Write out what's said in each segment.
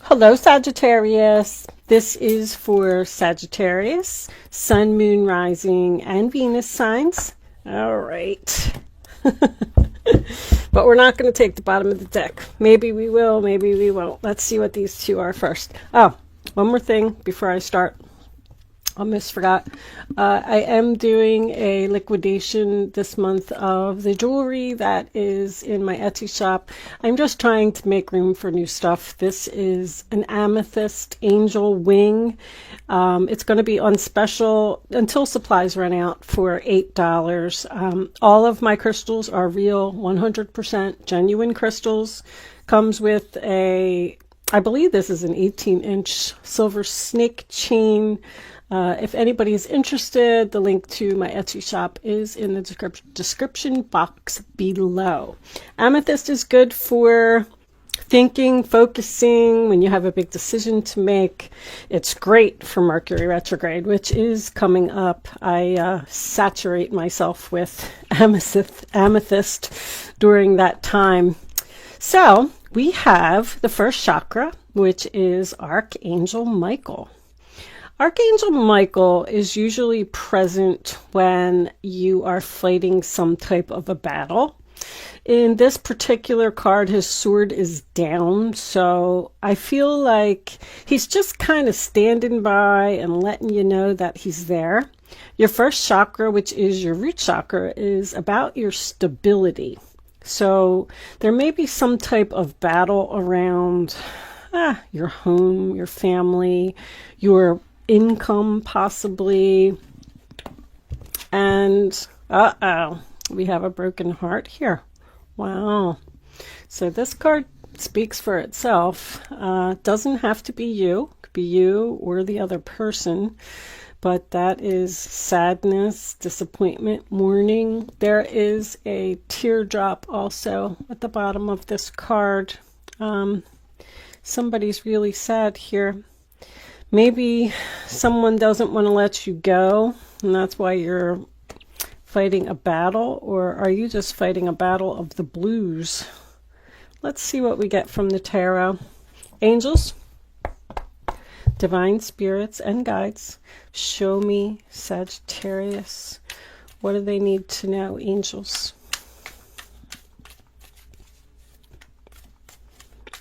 Hello, Sagittarius. This is for Sagittarius, Sun, Moon, Rising, and Venus signs. All right. But we're not going to take the bottom of the deck. Maybe we will, maybe we won't. Let's see what these two are first. Oh, one more thing before I start. Almost forgot. I am doing a liquidation this month of the jewelry that is in my Etsy shop. I'm just trying to make room for new stuff. This is an amethyst angel wing. It's going to be on special until supplies run out for $8. All of my crystals are real, 100% genuine crystals. Comes with a, I believe this is an 18-inch silver snake chain. If anybody is interested, the link to my Etsy shop is in the description box below. Amethyst is good for thinking, focusing, when you have a big decision to make. It's great for Mercury retrograde, which is coming up. I saturate myself with amethyst during that time. So we have the first chakra, which is Archangel Michael. Archangel Michael is usually present when you are fighting some type of a battle. In this particular card, his sword is down, so I feel like he's just kind of standing by and letting you know that he's there. Your first chakra, which is your root chakra, is about your stability. So there may be some type of battle around your home, your family, your income possibly, and we have a broken heart here. Wow. So this card speaks for itself. Doesn't have to be you. It could be you or the other person, but that is sadness, disappointment, mourning. There is a teardrop also at the bottom of this card. Somebody's really sad here. Maybe someone doesn't want to let you go, and that's why you're fighting a battle, or are you just fighting a battle of the blues? Let's see what we get from the tarot. Angels, divine spirits, and guides, show me, Sagittarius. What do they need to know, angels?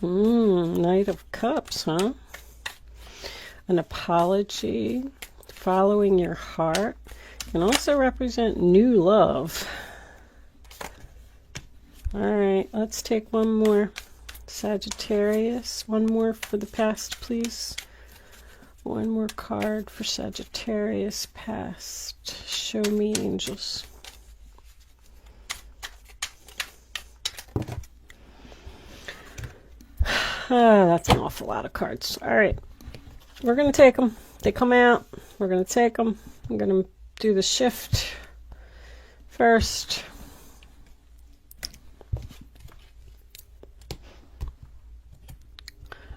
Knight of Cups, huh? An apology, following your heart, can also represent new love. All right, let's take one more. Sagittarius, one more for the past, please. One more card for Sagittarius past. Show me, angels. That's an awful lot of cards. All right. We're going to take them. They come out. We're going to take them. I'm going to do the shift first.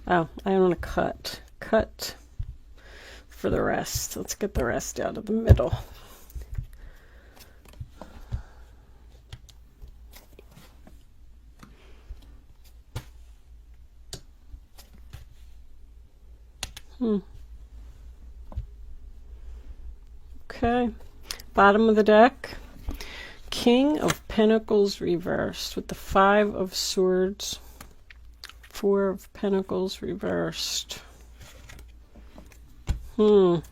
Oh, I want to cut. Cut for the rest. Let's get the rest out of the middle. Okay, bottom of the deck, King of Pentacles reversed with the 5 of Swords, 4 of Pentacles reversed. All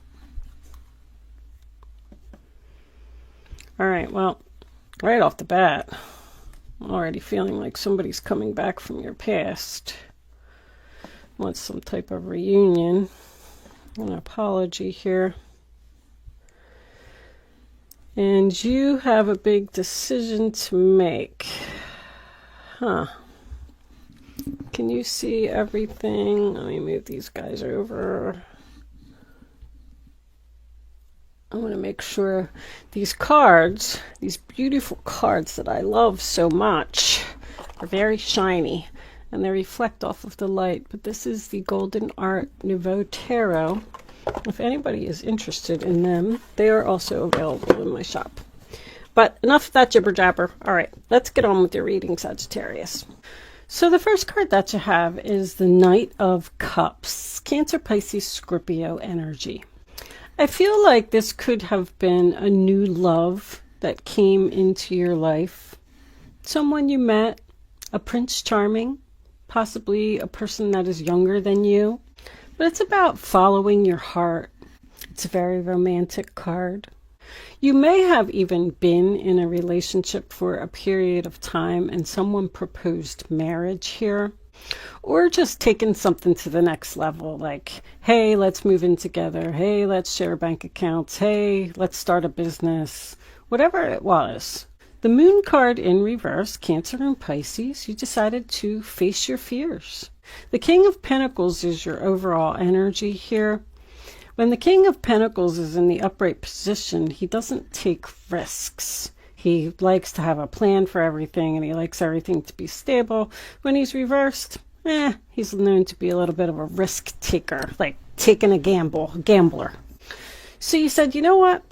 right, well, right off the bat, I'm already feeling like somebody's coming back from your past. Want some type of reunion. An apology here. And you have a big decision to make. Can you see everything? Let me move these guys over. I want to make sure these cards, these beautiful cards that I love so much, are very shiny. And they reflect off of the light. But this is the Golden Art Nouveau Tarot. If anybody is interested in them, they are also available in my shop. But enough of that jibber jabber. All right, let's get on with your reading, Sagittarius. So the first card that you have is the Knight of Cups, Cancer, Pisces, Scorpio energy. I feel like this could have been a new love that came into your life. Someone you met, a Prince Charming, possibly a person that is younger than you. But it's about following your heart. It's a very romantic card. You may have even been in a relationship for a period of time and someone proposed marriage here. Or just taking something to the next level, like, hey, let's move in together. Hey, let's share bank accounts. Hey, let's start a business. Whatever it was. The Moon card in reverse, Cancer and Pisces, you decided to face your fears. The King of Pentacles is your overall energy here. When the King of Pentacles is in the upright position, he doesn't take risks. He likes to have a plan for everything, and he likes everything to be stable. When he's reversed, he's known to be a little bit of a risk taker, like taking a gambler. So you said, you know what?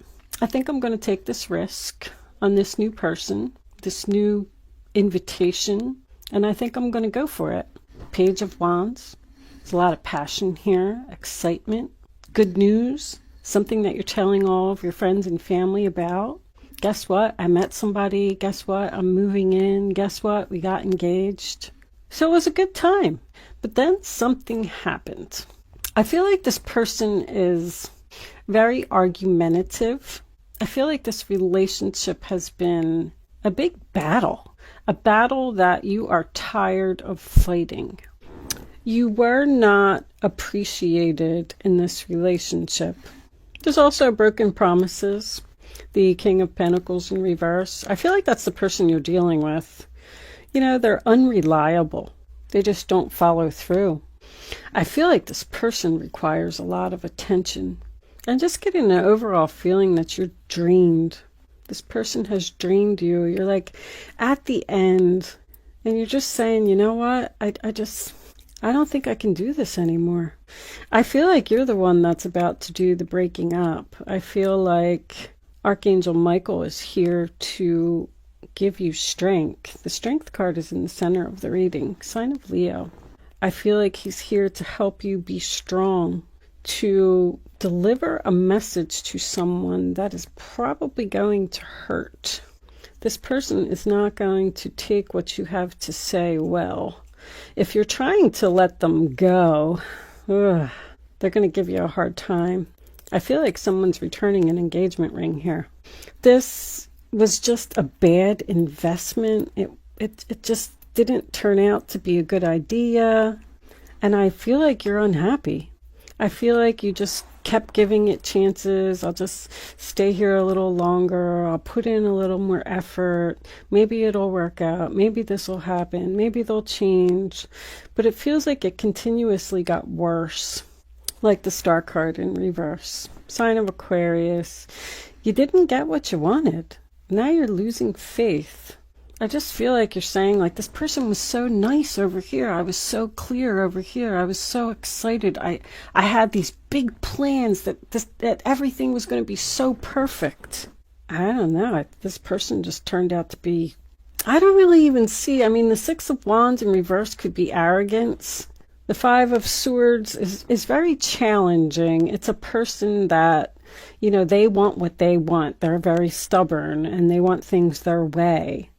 I think I'm going to take this risk on this new person, this new invitation, and I think I'm going to go for it. Page of Wands. There's a lot of passion here, excitement, good news, something that you're telling all of your friends and family about. Guess what? I met somebody. Guess what? I'm moving in. Guess what? We got engaged. So it was a good time. But then something happened. I feel like this person is very argumentative. I feel like this relationship has been a big battle. A battle that you are tired of fighting. You were not appreciated in this relationship. There's also broken promises. The King of Pentacles in reverse. I feel like that's the person you're dealing with. You know, they're unreliable. They just don't follow through. I feel like this person requires a lot of attention. I'm just getting an overall feeling that you're drained. This person has drained you. You're like at the end and you're just saying, you know what? I don't think I can do this anymore. I feel like you're the one that's about to do the breaking up. I feel like Archangel Michael is here to give you strength. The Strength card is in the center of the reading. Sign of Leo. I feel like he's here to help you be strong, to deliver a message to someone that is probably going to hurt. This person is not going to take what you have to say well. If you're trying to let them go, they're going to give you a hard time. I feel like someone's returning an engagement ring here. This was just a bad investment. It just didn't turn out to be a good idea. And I feel like you're unhappy. I feel like you just kept giving it chances. I'll just stay here a little longer. I'll put in a little more effort. Maybe it'll work out. Maybe this will happen. Maybe they'll change. But it feels like it continuously got worse. Like the Star card in reverse. Sign of Aquarius. You didn't get what you wanted. Now you're losing faith. I just feel like you're saying, like, this person was so nice over here. I was so clear over here. I was so excited. I had these big plans that everything was going to be so perfect. I don't know. This person just turned out to be, I don't really even see. I mean, the Six of Wands in reverse could be arrogance. The Five of Swords is very challenging. It's a person that, you know, they want what they want. They're very stubborn and they want things their way.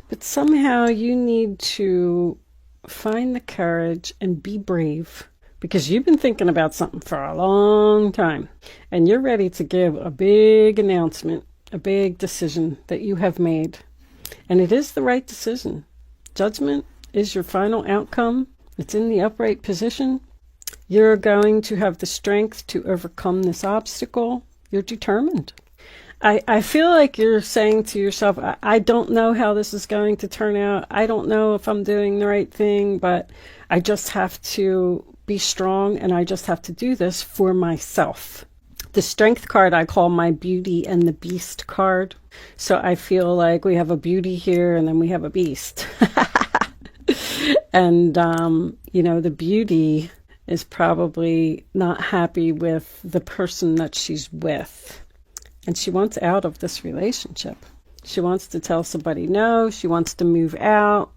But somehow you need to find the courage and be brave, because you've been thinking about something for a long time and you're ready to give a big announcement, a big decision that you have made. And it is the right decision. Judgment is your final outcome. It's in the upright position. You're going to have the strength to overcome this obstacle. You're determined. I feel like you're saying to yourself, I don't know how this is going to turn out. I don't know if I'm doing the right thing, but I just have to be strong and I just have to do this for myself. The Strength card I call my Beauty and the Beast card. So I feel like we have a beauty here and then we have a beast. And, you know, the beauty is probably not happy with the person that she's with. And she wants out of this relationship. She wants to tell somebody no. She wants to move out.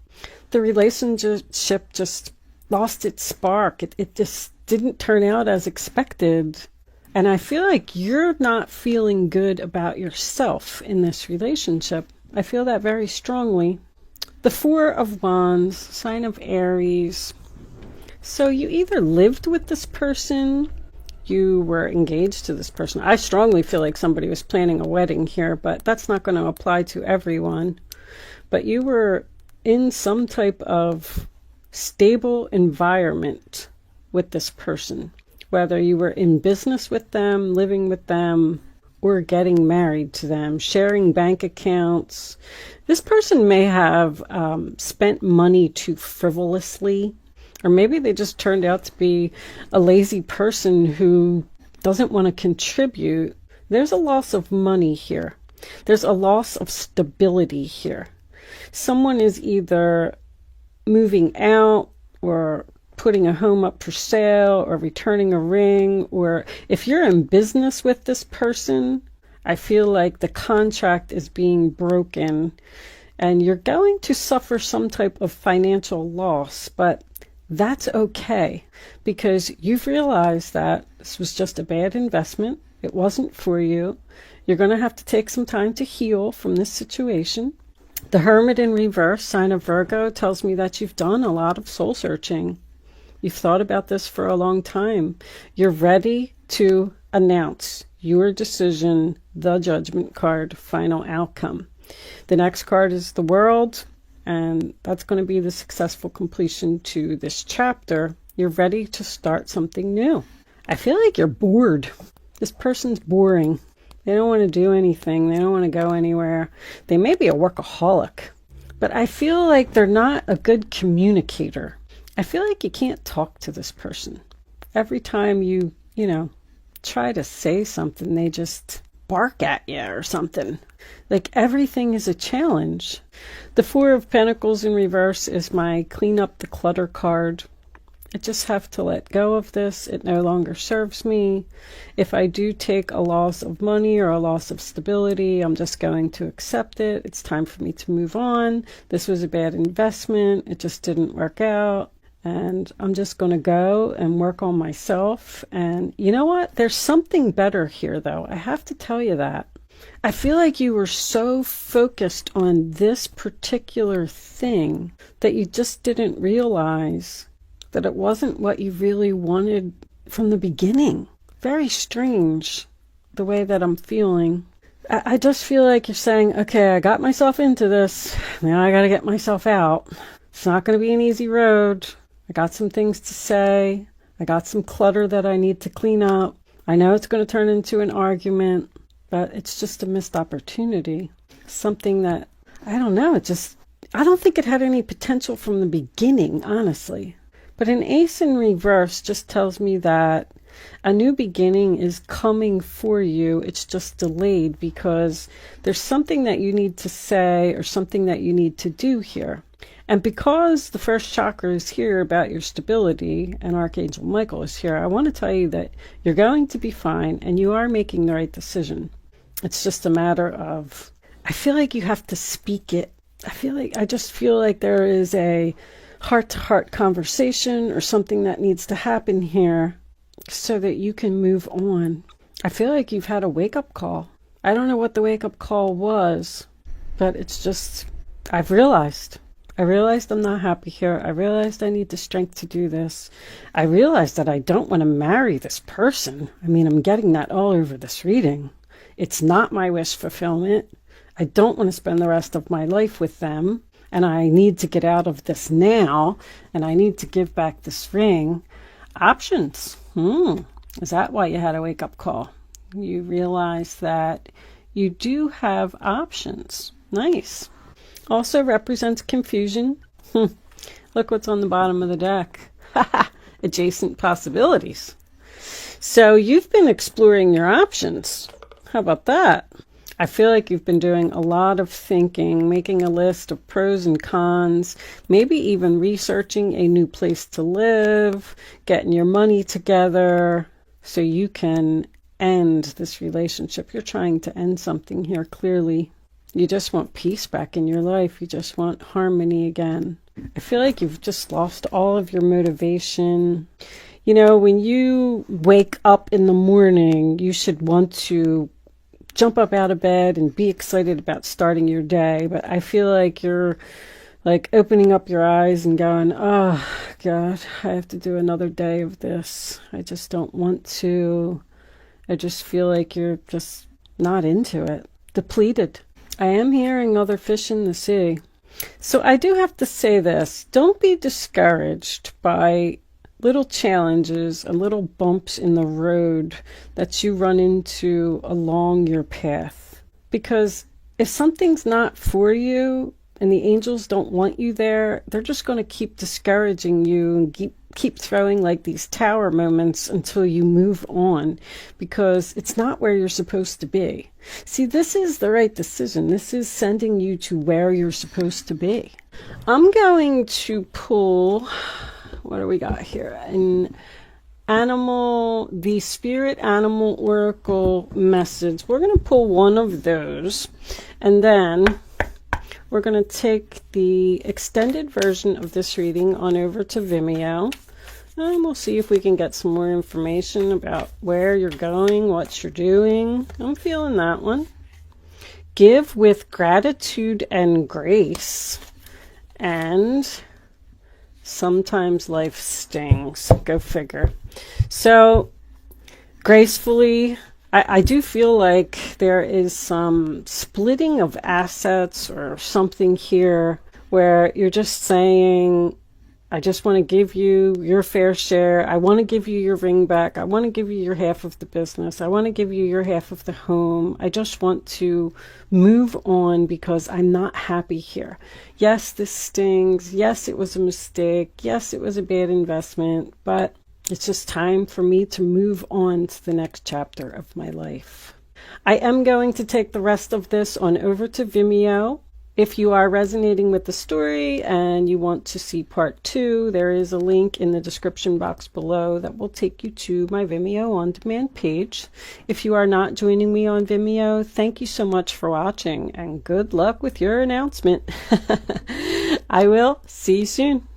The relationship just lost its spark. It just didn't turn out as expected. And I feel like you're not feeling good about yourself in this relationship. I feel that very strongly. The Four of Wands, sign of Aries. So you either lived with this person, you were engaged to this person. I strongly feel like somebody was planning a wedding here, but that's not going to apply to everyone. But you were in some type of stable environment with this person, whether you were in business with them, living with them, or getting married to them, sharing bank accounts. This person may have spent money too frivolously, or maybe they just turned out to be a lazy person who doesn't want to contribute. There's a loss of money here. There's a loss of stability here. Someone is either moving out or putting a home up for sale or returning a ring, or if you're in business with this person, I feel like the contract is being broken and you're going to suffer some type of financial loss, but that's okay because you've realized that this was just a bad investment. It wasn't for you. You're going to have to take some time to heal from this situation. The Hermit in reverse, sign of Virgo, tells me that you've done a lot of soul searching. You've thought about this for a long time. You're ready to announce your decision, the Judgment card, final outcome. The next card is the World, and that's going to be the successful completion to this chapter. You're ready to start something new. I feel like you're bored. This person's boring. They don't want to do anything. They don't want to go anywhere. They may be a workaholic, but I feel like they're not a good communicator. I feel like you can't talk to this person. Every time you try to say something, they just bark at you or something. Like everything is a challenge. The Four of Pentacles in reverse is my clean up the clutter card. I just have to let go of this. It no longer serves me. If I do take a loss of money or a loss of stability, I'm just going to accept it. It's time for me to move on. This was a bad investment. It just didn't work out. And I'm just going to go and work on myself. And you know what? There's something better here, though. I have to tell you that. I feel like you were so focused on this particular thing that you just didn't realize that it wasn't what you really wanted from the beginning. Very strange, the way that I'm feeling. I just feel like you're saying, okay, I got myself into this. Now I got to get myself out. It's not going to be an easy road. I got some things to say. I got some clutter that I need to clean up. I know it's going to turn into an argument, but it's just a missed opportunity. Something that, I don't know, I don't think it had any potential from the beginning, honestly. But an Ace in reverse just tells me that a new beginning is coming for you. It's just delayed because there's something that you need to say or something that you need to do here. And because the first chakra is here about your stability and Archangel Michael is here, I want to tell you that you're going to be fine and you are making the right decision. It's just a matter of, I feel like you have to speak it. I just feel like there is a heart-to-heart conversation or something that needs to happen here so that you can move on. I feel like you've had a wake-up call. I don't know what the wake-up call was, but it's just, I realized I'm not happy here. I realized I need the strength to do this. I realized that I don't want to marry this person. I mean, I'm getting that all over this reading. It's not my wish fulfillment. I don't want to spend the rest of my life with them. And I need to get out of this now. And I need to give back this ring. Options. Is that why you had a wake-up call? You realize that you do have options. Nice. Also represents confusion. Look what's on the bottom of the deck. Adjacent possibilities. So you've been exploring your options. How about that? I feel like you've been doing a lot of thinking, making a list of pros and cons, maybe even researching a new place to live, getting your money together so you can end this relationship. You're trying to end something here, clearly. You just want peace back in your life. You just want harmony again. I feel like you've just lost all of your motivation. You know, when you wake up in the morning, you should want to jump up out of bed and be excited about starting your day. But I feel like you're like opening up your eyes and going, oh, God, I have to do another day of this. I just don't want to. I just feel like you're just not into it. Depleted. I am hearing other fish in the sea. So I do have to say this. Don't be discouraged by little challenges and little bumps in the road that you run into along your path. Because if something's not for you and the angels don't want you there, they're just going to keep discouraging you and keep throwing like these tower moments until you move on, because it's not where you're supposed to be. See, this is the right decision. This is sending you to where you're supposed to be. I'm going to pull, what do we got here? The Spirit Animal Oracle message. We're going to pull one of those, and then we're going to take the extended version of this reading on over to Vimeo, and we'll see if we can get some more information about where you're going, what you're doing. I'm feeling that one. Give with gratitude and grace, and sometimes life stings. Go figure. So, gracefully, I do feel like there is some splitting of assets or something here where you're just saying, I just want to give you your fair share. I want to give you your ring back. I want to give you your half of the business. I want to give you your half of the home. I just want to move on because I'm not happy here. Yes, this stings. Yes, it was a mistake. Yes, it was a bad investment, but it's just time for me to move on to the next chapter of my life. I am going to take the rest of this on over to Vimeo. If you are resonating with the story and you want to see part 2, there is a link in the description box below that will take you to my Vimeo on-demand page. If you are not joining me on Vimeo, thank you so much for watching and good luck with your announcement. I will see you soon.